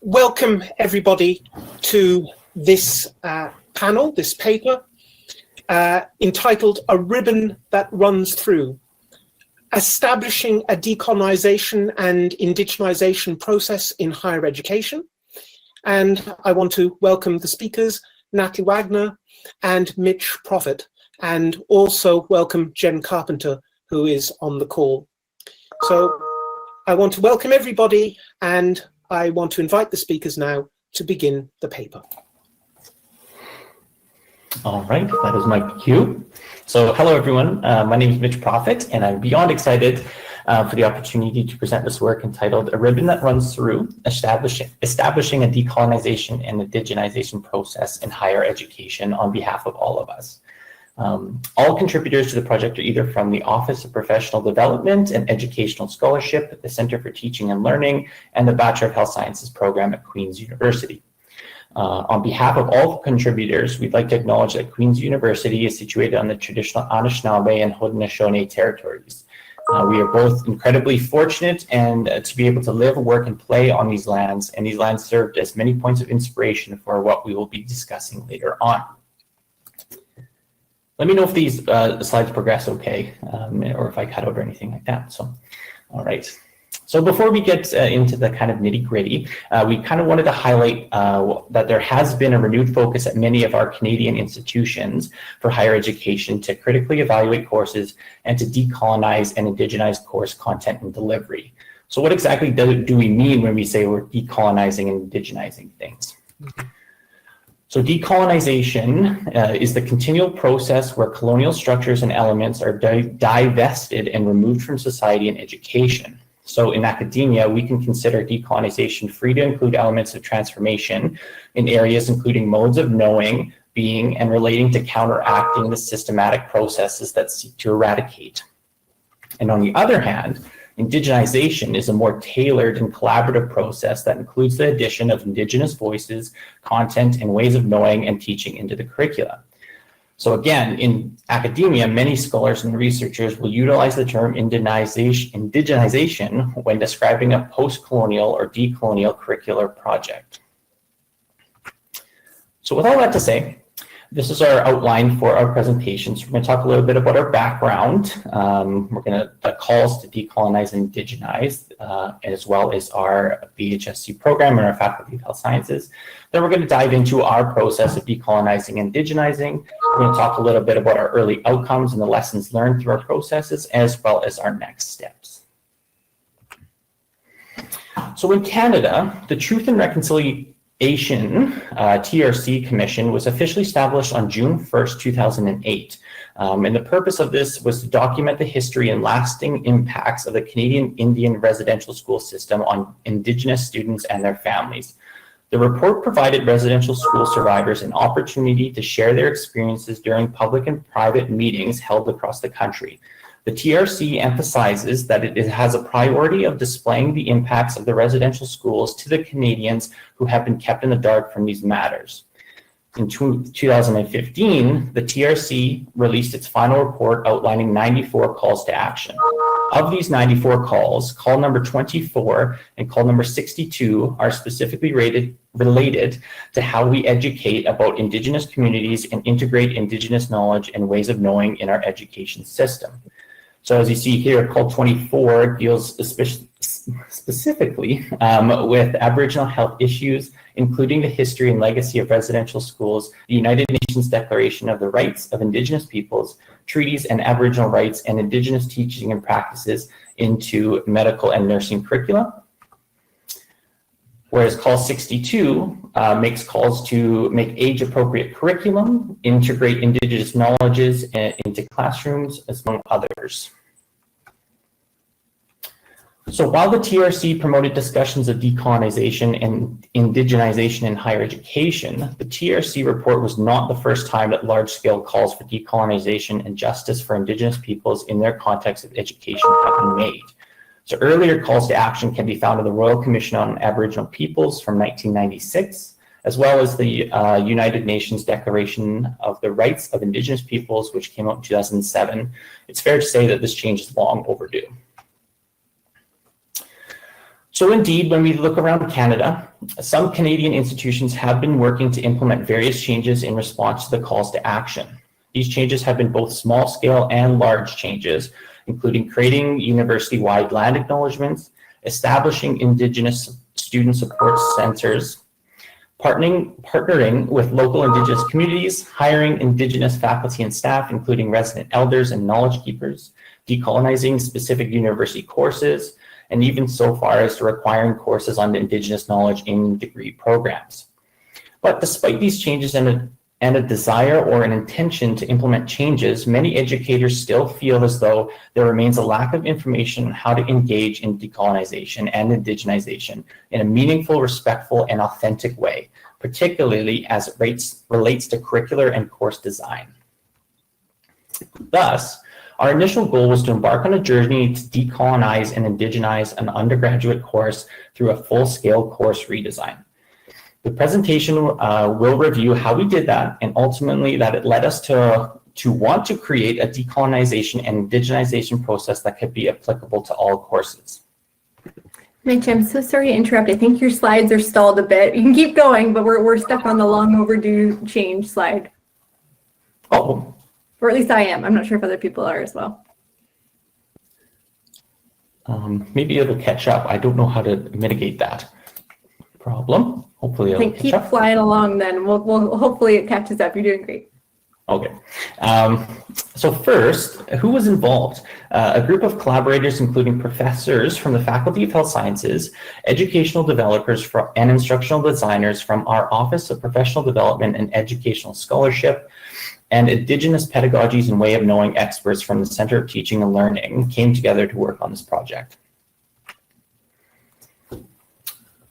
Welcome everybody to this panel, this paper, entitled A Ribbon That Runs Through, Establishing a Decolonization and Indigenization Process in Higher Education. And I want to welcome the speakers, Natalie Wagner and Mitch Profit, and also welcome Jen Carpenter, who is on the call. So I want to welcome everybody, and I want to invite the speakers now to begin the paper. All right, that is my cue. So hello everyone, my name is Mitch Profit, and I'm beyond excited for the opportunity to present this work entitled A Ribbon That Runs Through, Establishing a Decolonization and Indigenization Process in Higher Education on behalf of all of us. All contributors to the project are either from the Office of Professional Development and Educational Scholarship, the Center for Teaching and Learning, and the Bachelor of Health Sciences program at Queen's University. On behalf of all contributors, we'd like to acknowledge that Queen's University is situated on the traditional Anishinaabe and Haudenosaunee territories. We are both incredibly fortunate and to be able to live, work, and play on these lands, and these lands served as many points of inspiration for what we will be discussing later on. Let me know if these slides progress okay, or if I cut out or anything like that. So, all right. So before we get into the kind of nitty gritty, we kind of wanted to highlight that there has been a renewed focus at many of our Canadian institutions for higher education to critically evaluate courses and to decolonize and indigenize course content and delivery. So what exactly do we mean when we say we're decolonizing and indigenizing things? So decolonization is the continual process where colonial structures and elements are divested and removed from society and education. So in academia, we can consider decolonization free to include elements of transformation in areas including modes of knowing, being, and relating to counteracting the systematic processes that seek to eradicate. And on the other hand, indigenization is a more tailored and collaborative process that includes the addition of Indigenous voices, content, and ways of knowing and teaching into the curricula. So again, in academia, many scholars and researchers will utilize the term indigenization when describing a post-colonial or decolonial curricular project. So with all that to say, this is our outline for our presentations. We're going to talk a little bit about our background. We're going to calls to decolonize and indigenize, as well as our BHSC program and our Faculty of Health Sciences. Then we're going to dive into our process of decolonizing and indigenizing. We're going to talk a little bit about our early outcomes and the lessons learned through our processes, as well as our next steps. So in Canada, the Truth and Reconciliation TRC Commission was officially established on June 1st, 2008. And the purpose of this was to document the history and lasting impacts of the Canadian Indian residential school system on Indigenous students and their families. The report provided residential school survivors an opportunity to share their experiences during public and private meetings held across the country. The TRC emphasizes that it has a priority of displaying the impacts of the residential schools to the Canadians who have been kept in the dark from these matters. In 2015, the TRC released its final report outlining 94 calls to action. Of these 94 calls, call number 24 and call number 62 are specifically related to how we educate about Indigenous communities and integrate Indigenous knowledge and ways of knowing in our education system. So as you see here, call 24 deals specifically with Aboriginal health issues, including the history and legacy of residential schools, the United Nations Declaration of the Rights of Indigenous Peoples, treaties and Aboriginal rights, and Indigenous teaching and practices into medical and nursing curricula. Whereas call 62 makes calls to make age-appropriate curriculum, integrate Indigenous knowledges into classrooms, among others. So while the TRC promoted discussions of decolonization and indigenization in higher education, the TRC report was not the first time that large-scale calls for decolonization and justice for Indigenous peoples in their context of education have been made. So earlier calls to action can be found in the Royal Commission on Aboriginal Peoples from 1996, as well as the United Nations Declaration of the Rights of Indigenous Peoples, which came out in 2007. It's fair to say that this change is long overdue. So indeed, when we look around Canada, some Canadian institutions have been working to implement various changes in response to the calls to action. These changes have been both small scale and large changes, including creating university-wide land acknowledgements, establishing Indigenous student support centers, partnering with local Indigenous communities, hiring Indigenous faculty and staff, including resident elders and knowledge keepers, decolonizing specific university courses, and even so far as to requiring courses on Indigenous knowledge in degree programs. But despite these changes and a desire or an intention to implement changes, many educators still feel as though there remains a lack of information on how to engage in decolonization and indigenization in a meaningful, respectful, and authentic way, particularly as it relates to curricular and course design. Thus, our initial goal was to embark on a journey to decolonize and indigenize an undergraduate course through a full-scale course redesign. The presentation will review how we did that, and ultimately that it led us to want to create a decolonization and indigenization process that could be applicable to all courses. Mitch, I'm so sorry to interrupt. I think your slides are stalled a bit. You can keep going, but we're stuck on the long overdue change slide. Oh. Or at least I am. I'm not sure if other people are as well. Maybe it'll catch up. I don't know how to mitigate that problem. Hopefully it'll catch up. Keep flying along then. We'll hopefully it catches up. You're doing great. Okay. So first, who was involved? A group of collaborators, including professors from the Faculty of Health Sciences, educational developers and instructional designers from our Office of Professional Development and Educational Scholarship, and Indigenous pedagogies and way of knowing experts from the Center of Teaching and Learning came together to work on this project.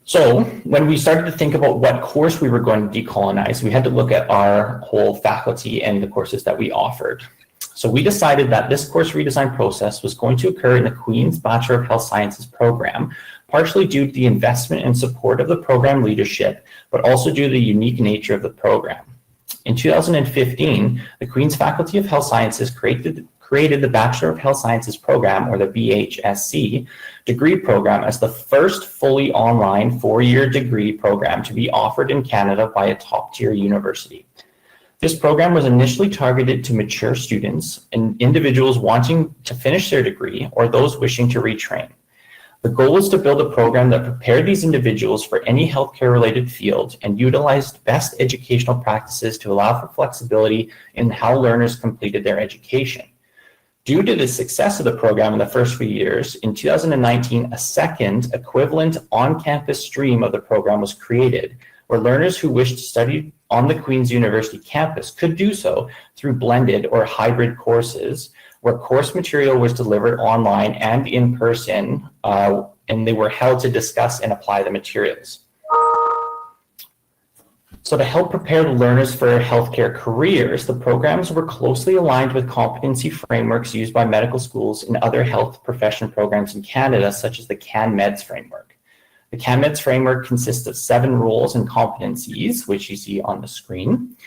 So when we started to think about what course we were going to decolonize, we had to look at our whole faculty and the courses that we offered. So we decided that this course redesign process was going to occur in the Queen's Bachelor of Health Sciences program, partially due to the investment and support of the program leadership, but also due to the unique nature of the program. In 2015, the Queen's Faculty of Health Sciences created the Bachelor of Health Sciences program, or the BHSC, degree program as the first fully online four-year degree program to be offered in Canada by a top-tier university. This program was initially targeted to mature students and individuals wanting to finish their degree or those wishing to retrain. The goal was to build a program that prepared these individuals for any healthcare-related field and utilized best educational practices to allow for flexibility in how learners completed their education. Due to the success of the program in the first few years, in 2019, a second equivalent on-campus stream of the program was created, where learners who wished to study on the Queen's University campus could do so through blended or hybrid courses, where course material was delivered online and in person, and they were held to discuss and apply the materials. So to help prepare the learners for healthcare careers, the programs were closely aligned with competency frameworks used by medical schools and other health profession programs in Canada, such as the CanMEDS framework. The CanMEDS framework consists of 7 roles and competencies, which you see on the screen.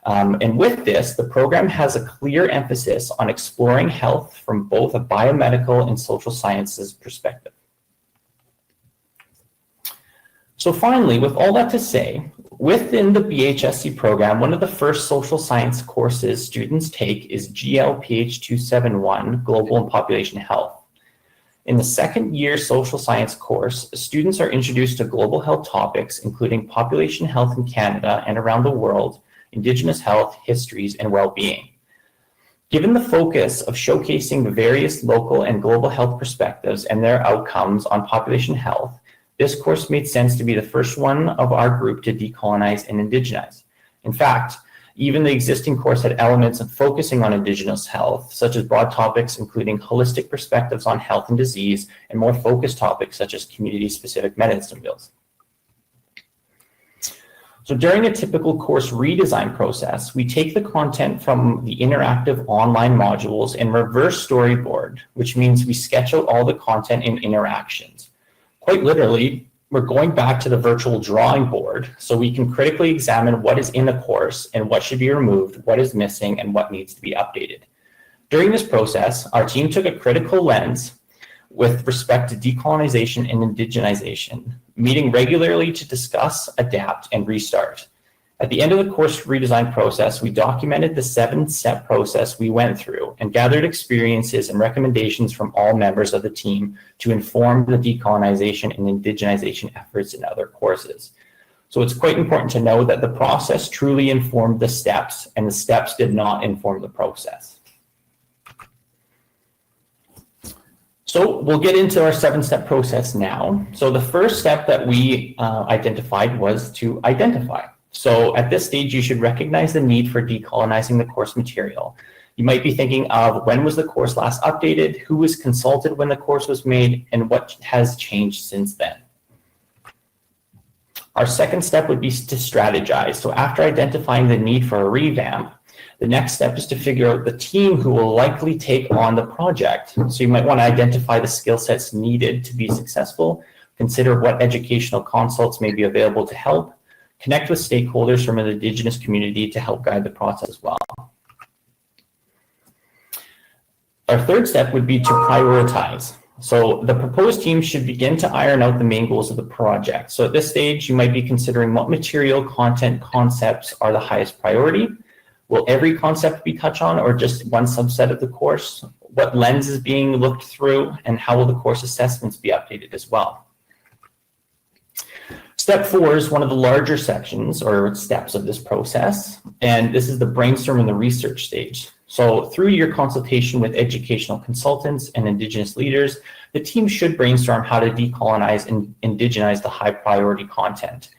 And with this, the program has a clear emphasis on exploring health from both a biomedical and social sciences perspective. So finally, with all that to say, within the BHSC program, one of the first social science courses students take is GLPH271, Global and Population Health. In the second year social science course, students are introduced to global health topics, including population health in Canada and around the world, Indigenous health, histories, and well-being. Given the focus of showcasing the various local and global health perspectives and their outcomes on population health, this course made sense to be the first one of our group to decolonize and indigenize. In fact, even the existing course had elements of focusing on Indigenous health, such as broad topics including holistic perspectives on health and disease, and more focused topics such as community-specific medicine bills. So during a typical course redesign process, we take the content from the interactive online modules and reverse storyboard, which means we sketch out all the content and interactions. Quite literally, we're going back to the virtual drawing board so we can critically examine what is in the course and what should be removed, what is missing, and what needs to be updated. During this process, our team took a critical lens with respect to decolonization and indigenization, meeting regularly to discuss, adapt, and restart. At the end of the course redesign process, we documented the 7-step process we went through and gathered experiences and recommendations from all members of the team to inform the decolonization and indigenization efforts in other courses. So it's quite important to know that the process truly informed the steps, and the steps did not inform the process. So we'll get into our 7-step process now. So the first step that we identified was to identify. So at this stage, you should recognize the need for decolonizing the course material. You might be thinking of when was the course last updated, who was consulted when the course was made, and what has changed since then. Our second step would be to strategize. So after identifying the need for a revamp, the next step is to figure out the team who will likely take on the project. So you might want to identify the skill sets needed to be successful, consider what educational consults may be available to help, connect with stakeholders from an Indigenous community to help guide the process as well. Our third step would be to prioritize. So the proposed team should begin to iron out the main goals of the project. So at this stage, you might be considering what material, content, concepts are the highest priority. Will every concept be touched on or just one subset of the course? What lens is being looked through, and how will the course assessments be updated as well? Step 4 is one of the larger sections or steps of this process, and this is the brainstorm and the research stage. So through your consultation with educational consultants and Indigenous leaders, the team should brainstorm how to decolonize and indigenize the high priority content.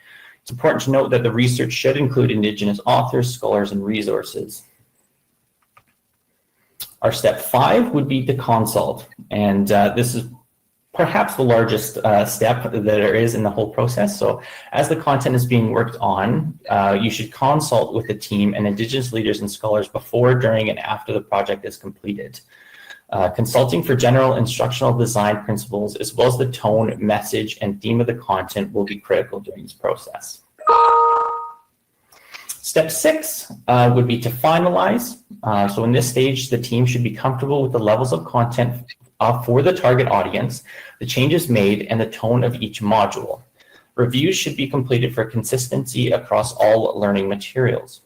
It's important to note that the research should include Indigenous authors, scholars, and resources. Our step 5 would be to consult, and this is perhaps the largest step that there is in the whole process. So as the content is being worked on, you should consult with the team and Indigenous leaders and scholars before, during, and after the project is completed. Consulting for general instructional design principles, as well as the tone, message, and theme of the content will be critical during this process. Step 6 would be to finalize. So in this stage, the team should be comfortable with the levels of content for the target audience, the changes made, and the tone of each module. Reviews should be completed for consistency across all learning materials.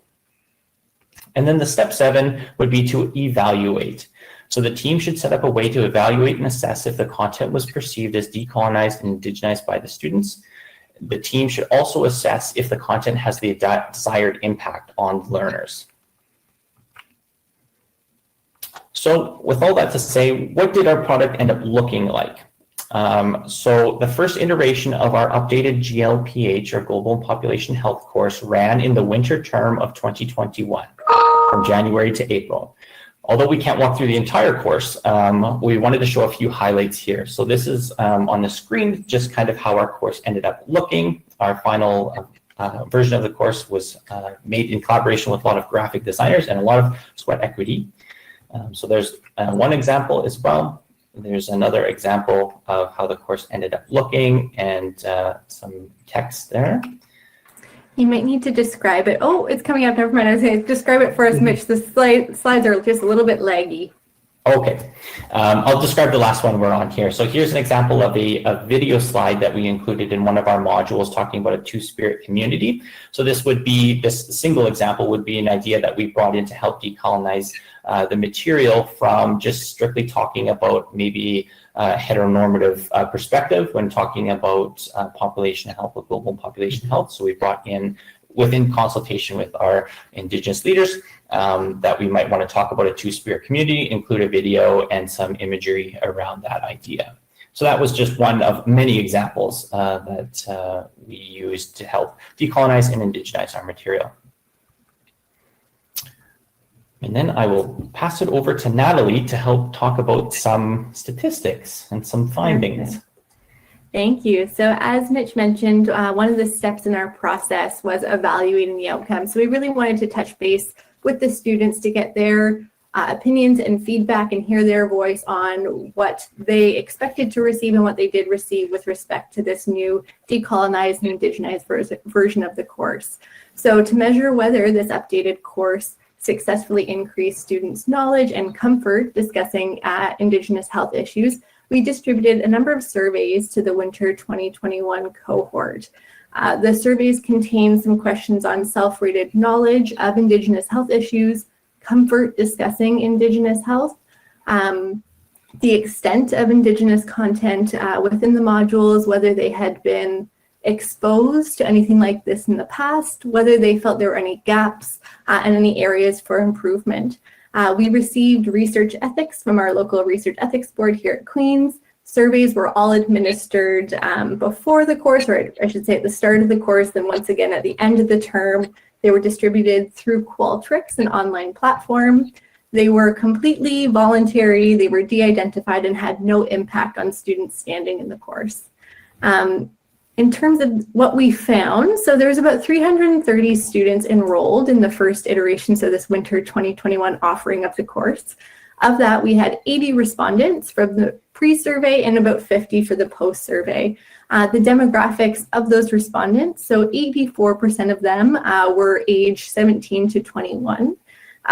And then the step 7 would be to evaluate. So the team should set up a way to evaluate and assess if the content was perceived as decolonized and indigenized by the students. The team should also assess if the content has the desired impact on learners. So with all that to say, what did our product end up looking like? So the first iteration of our updated GLPH, or Global Population Health course, ran in the winter term of 2021, from January to April. Although we can't walk through the entire course, we wanted to show a few highlights here. So this is on the screen, just kind of how our course ended up looking. Our final version of the course was made in collaboration with a lot of graphic designers and a lot of sweat equity. So there's one example as well. There's another example of how the course ended up looking, and some text there. You might need to describe it. Oh, it's coming up. Never mind. I was going to describe it for us, Mitch. The slides are just a little bit laggy. Okay. I'll describe the last one we're on here. So here's an example of a video slide that we included in one of our modules talking about a two-spirit community. So this single example would be an idea that we brought in to help decolonize the material from just strictly talking about maybe heteronormative perspective when talking about population health or global population health. So we brought in, within consultation with our Indigenous leaders, that we might want to talk about a two-spirit community, include a video and some imagery around that idea. So that was just one of many examples that we used to help decolonize and indigenize our material. And then I will pass it over to Natalie to help talk about some statistics and some findings. Okay. Thank you. So as Mitch mentioned, one of the steps in our process was evaluating the outcomes. So we really wanted to touch base with the students to get their opinions and feedback and hear their voice on what they expected to receive and what they did receive with respect to this new decolonized and indigenized version of the course. So to measure whether this updated course successfully increased students' knowledge and comfort discussing Indigenous health issues, we distributed a number of surveys to the winter 2021 cohort. The surveys contain some questions on self-rated knowledge of Indigenous health issues, comfort discussing Indigenous health, the extent of Indigenous content within the modules, whether they had been exposed to anything like this in the past, whether they felt there were any gaps and any areas for improvement. We received research ethics from our local research ethics board here at Queen's. Surveys were all administered before the course, or I should say at the start of the course, then once again at the end of the term. They were distributed through Qualtrics, an online platform. They were completely voluntary, they were de-identified and had no impact on students standing in the course. In terms of what we found, so there was about 330 students enrolled in the first iterations of this winter 2021 offering of the course. Of that, we had 80 respondents from the pre-survey and about 50 for the post-survey. The demographics of those respondents, so 84% of them were age 17 to 21,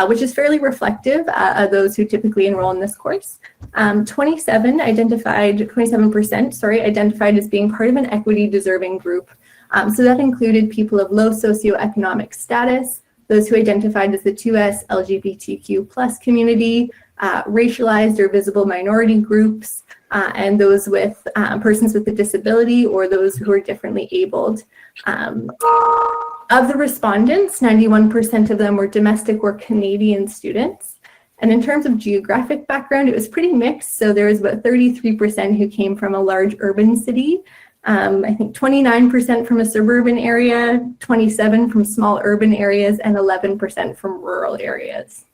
which is fairly reflective of those who typically enroll in this course. 27% identified as being part of an equity deserving group. So that included people of low socioeconomic status, those who identified as the 2S LGBTQ plus community, racialized or visible minority groups, and those with persons with a disability or those who are differently abled. Of the respondents, 91% of them were domestic or Canadian students. And in terms of geographic background, it was pretty mixed. So there was about 33% who came from a large urban city. I think 29% from a suburban area, 27% from small urban areas, and 11% from rural areas.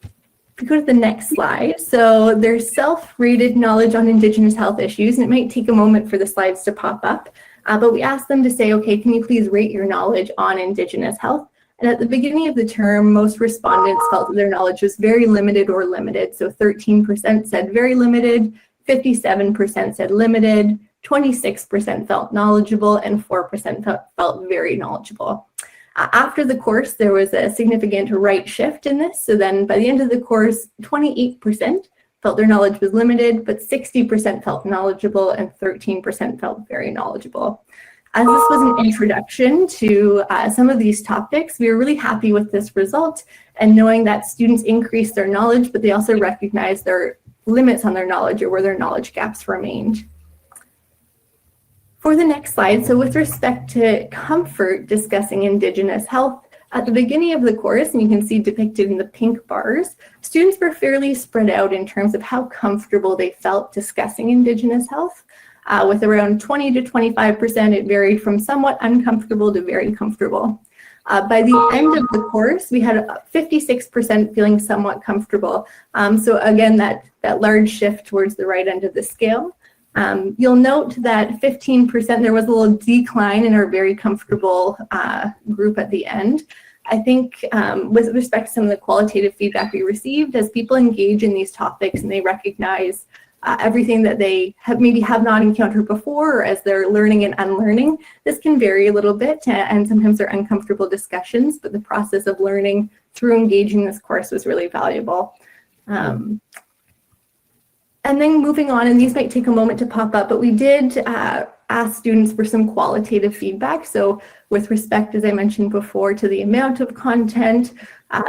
If we go to the next slide, so there's self-rated knowledge on Indigenous health issues, and it might take a moment for the slides to pop up, but we asked them to say, okay, can you please rate your knowledge on Indigenous health? And at the beginning of the term, most respondents felt that their knowledge was very limited or limited. So 13% said very limited, 57% said limited, 26% felt knowledgeable, and 4% felt very knowledgeable. After the course, there was a significant right shift in this. So then by the end of the course, 28% felt their knowledge was limited, but 60% felt knowledgeable and 13% felt very knowledgeable. As this was an introduction to some of these topics, we were really happy with this result and knowing that students increased their knowledge, but they also recognized their limits on their knowledge or where their knowledge gaps remained. For the next slide, so with respect to comfort discussing Indigenous health, at the beginning of the course, and you can see depicted in the pink bars, students were fairly spread out in terms of how comfortable they felt discussing Indigenous health. With around 20 to 25%, it varied from somewhat uncomfortable to very comfortable. By the end of the course, we had 56% feeling somewhat comfortable. So again, that large shift towards the right end of the scale. You'll note that 15%, there was a little decline in our very comfortable group at the end. I think with respect to some of the qualitative feedback we received, as people engage in these topics and they recognize everything that they have not encountered before, or as they're learning and unlearning, this can vary a little bit, and sometimes they're uncomfortable discussions, but the process of learning through engaging this course was really valuable. And then moving on, and these might take a moment to pop up, but we did ask students for some qualitative feedback. So with respect, as I mentioned before, to the amount of content,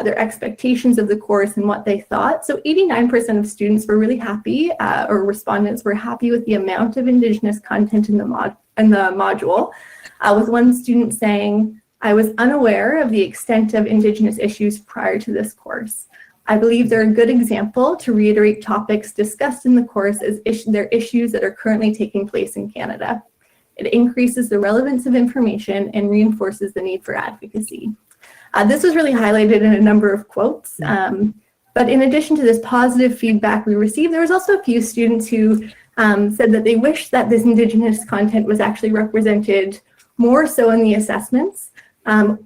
their expectations of the course and what they thought. So 89% of students were really happy, or respondents were happy with the amount of Indigenous content in the module, with one student saying, I was unaware of the extent of Indigenous issues prior to this course. I believe they're a good example to reiterate topics discussed in the course as they're issues that are currently taking place in Canada. It increases the relevance of information and reinforces the need for advocacy. This was really highlighted in a number of quotes, but in addition to this positive feedback we received, there was also a few students who said that they wish that this Indigenous content was actually represented more so in the assessments.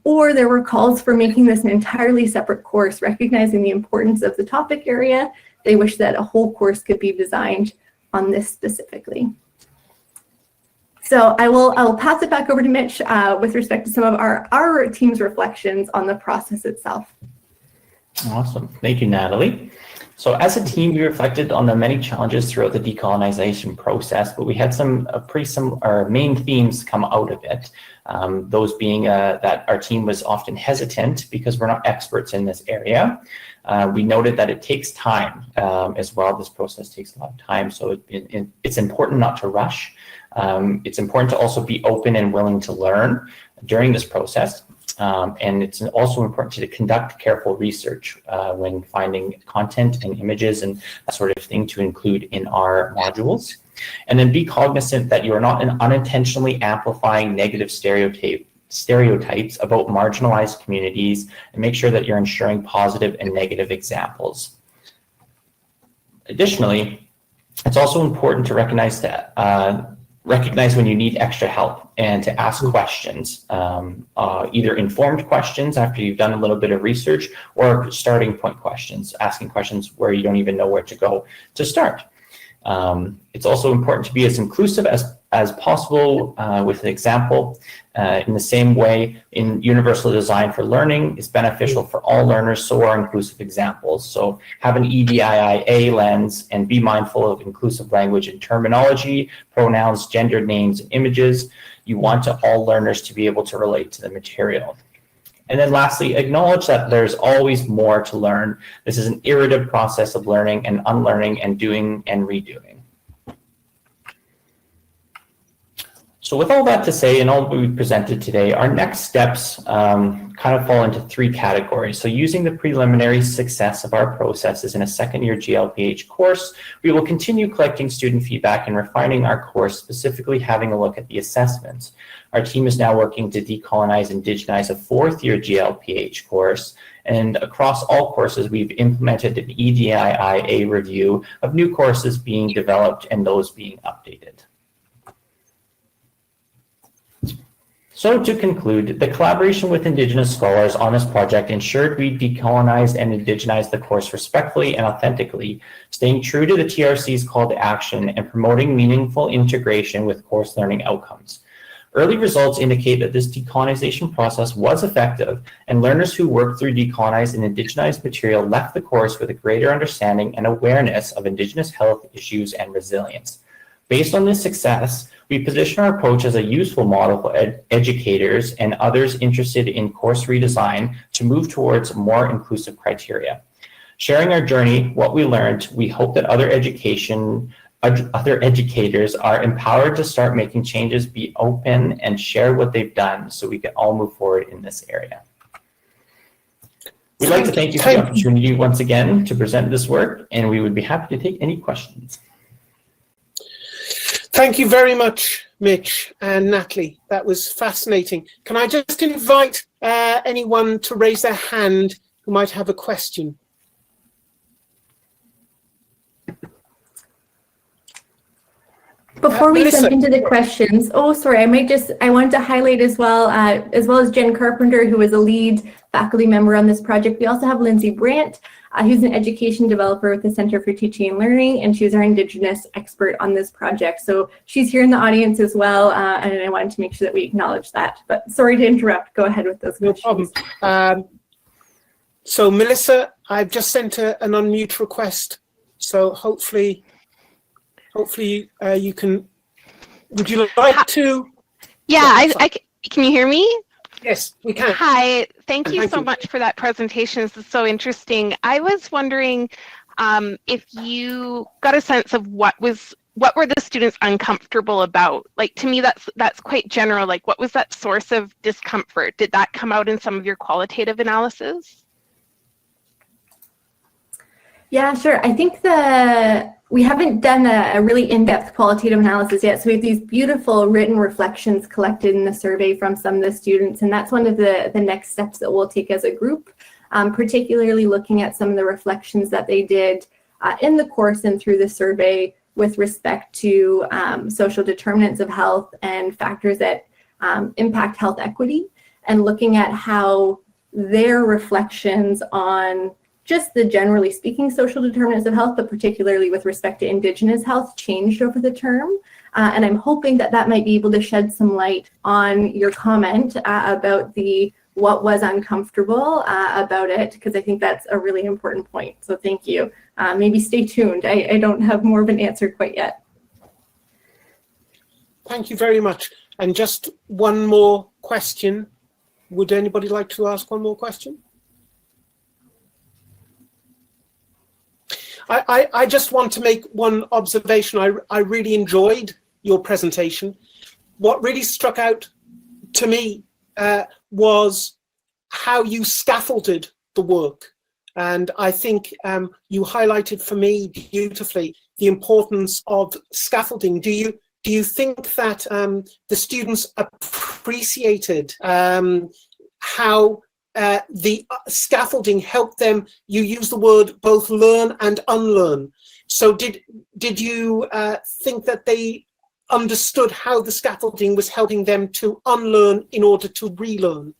Or there were calls for making this an entirely separate course, recognizing the importance of the topic area. They wish that a whole course could be designed on this specifically. So I will pass it back over to Mitch with respect to some of our team's reflections on the process itself. Awesome. Thank you, Natalie. So as a team, we reflected on the many challenges throughout the decolonization process, but we had some pretty similar main themes come out of it. Those being that our team was often hesitant because we're not experts in this area. We noted that it takes time as well. This process takes a lot of time, so it's important not to rush. It's important to also be open and willing to learn during this process. And it's also important to conduct careful research when finding content and images and that sort of thing to include in our modules. And then be cognizant that you are not unintentionally amplifying negative stereotypes about marginalized communities, and make sure that you're ensuring positive and negative examples. Additionally, it's also important to recognize when you need extra help and to ask questions, either informed questions after you've done a little bit of research, or starting point questions, asking questions where you don't even know where to go to start. It's also important to be as inclusive as possible with an example. In the same way, in universal design for learning is beneficial for all learners, so are inclusive examples. So have an EDIIA lens and be mindful of inclusive language and terminology, pronouns, gendered names, and images. You want all learners to be able to relate to the material. And then lastly, acknowledge that there's always more to learn. This is an iterative process of learning and unlearning and doing and redoing. So with all that to say, and all we presented today, our next steps kind of fall into three categories. So using the preliminary success of our processes in a second-year GLPH course, we will continue collecting student feedback and refining our course, specifically having a look at the assessments. Our team is now working to decolonize and indigenize a fourth-year GLPH course, and across all courses, we've implemented an EDIIA review of new courses being developed and those being updated. So to conclude, the collaboration with Indigenous scholars on this project ensured we decolonized and indigenized the course respectfully and authentically, staying true to the TRC's call to action and promoting meaningful integration with course learning outcomes. Early results indicate that this decolonization process was effective, and learners who worked through decolonized and indigenized material left the course with a greater understanding and awareness of Indigenous health issues and resilience. Based on this success, we position our approach as a useful model for educators and others interested in course redesign to move towards more inclusive criteria. Sharing our journey, what we learned, we hope that other educators are empowered to start making changes, be open, and share what they've done so we can all move forward in this area. We'd like to thank you for the opportunity once again to present this work, and we would be happy to take any questions. Thank you very much, Mitch and Natalie. That was fascinating. Can I just invite anyone to raise their hand who might have a question? Before we jump into the questions, I wanted to highlight as well as Jen Carpenter, who is a lead faculty member on this project. We also have Lindsay Brandt, who's an education developer with the Center for Teaching and Learning, and she's our Indigenous expert on this project. So she's here in the audience as well, and I wanted to make sure that we acknowledge that. But sorry to interrupt. Go ahead with those questions. No problem. So Melissa, I've just sent an unmute request. So hopefully you can. Would you like to? Yeah, can you hear me? Yes, we can. Hi, thank you so much for that presentation. This is so interesting. I was wondering if you got a sense of what were the students uncomfortable about? Like, to me, that's quite general. Like, what was that source of discomfort? Did that come out in some of your qualitative analysis? Yeah, sure. I think we haven't done a really in-depth qualitative analysis yet, so we have these beautiful written reflections collected in the survey from some of the students, and that's one of the next steps that we'll take as a group, particularly looking at some of the reflections that they did in the course and through the survey with respect to social determinants of health and factors that impact health equity, and looking at how their reflections on just the generally speaking social determinants of health, but particularly with respect to Indigenous health, changed over the term. And I'm hoping that might be able to shed some light on your comment about the what was uncomfortable about it, because I think that's a really important point. So thank you. Maybe stay tuned. I don't have more of an answer quite yet. Thank you very much. And just one more question. Would anybody like to ask one more question? I just want to make one observation. I really enjoyed your presentation. What really struck out to me was how you scaffolded the work. And I think you highlighted for me beautifully the importance of scaffolding. Do you think that the students appreciated how the scaffolding helped them? You use the word both learn and unlearn. So did you think that they understood how the scaffolding was helping them to unlearn in order to relearn?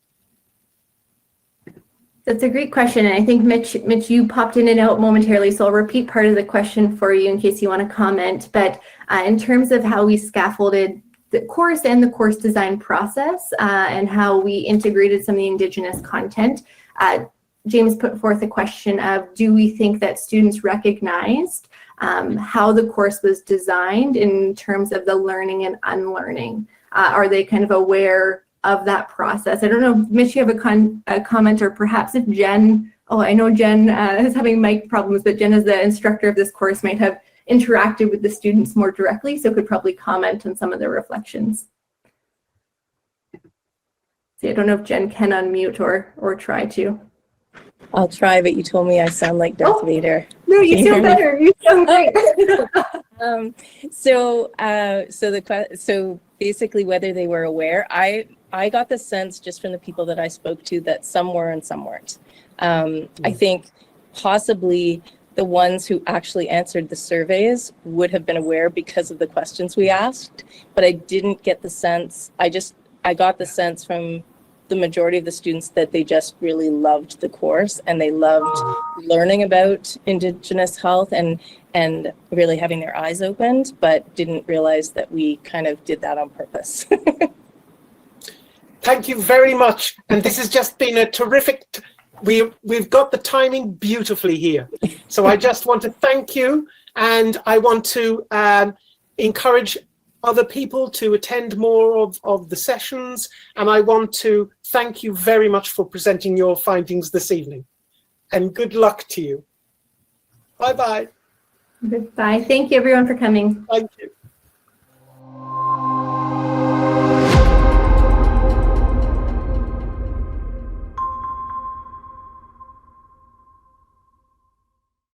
That's a great question, and I think Mitch, you popped in and out momentarily, so I'll repeat part of the question for you in case you want to comment. But in terms of how we scaffolded the course and the course design process, and how we integrated some of the Indigenous content, James put forth a question of, do we think that students recognized how the course was designed in terms of the learning and unlearning? Are they kind of aware of that process? I don't know, Mitch, you have a comment, or perhaps if Jen, I know Jen is having mic problems, but Jen, as the instructor of this course, might have interacted with the students more directly, so could probably comment on some of their reflections. See, I don't know if Jen can unmute or try to. I'll try, but you told me I sound like Darth Vader. No, you sound better. You sound great. So basically, whether they were aware, I got the sense just from the people that I spoke to that some were and some weren't. I think possibly the ones who actually answered the surveys would have been aware because of the questions we asked, but I didn't get the sense. I got the sense from the majority of the students that they just really loved the course and they loved learning about Indigenous health and really having their eyes opened, but didn't realize that we kind of did that on purpose. Thank you very much. And this has just been a terrific, we've got the timing beautifully here. So I just want to thank you, and I want to encourage other people to attend more of the sessions. And I want to thank you very much for presenting your findings this evening. And good luck to you. Bye-bye. Goodbye. Thank you, everyone, for coming. Thank you.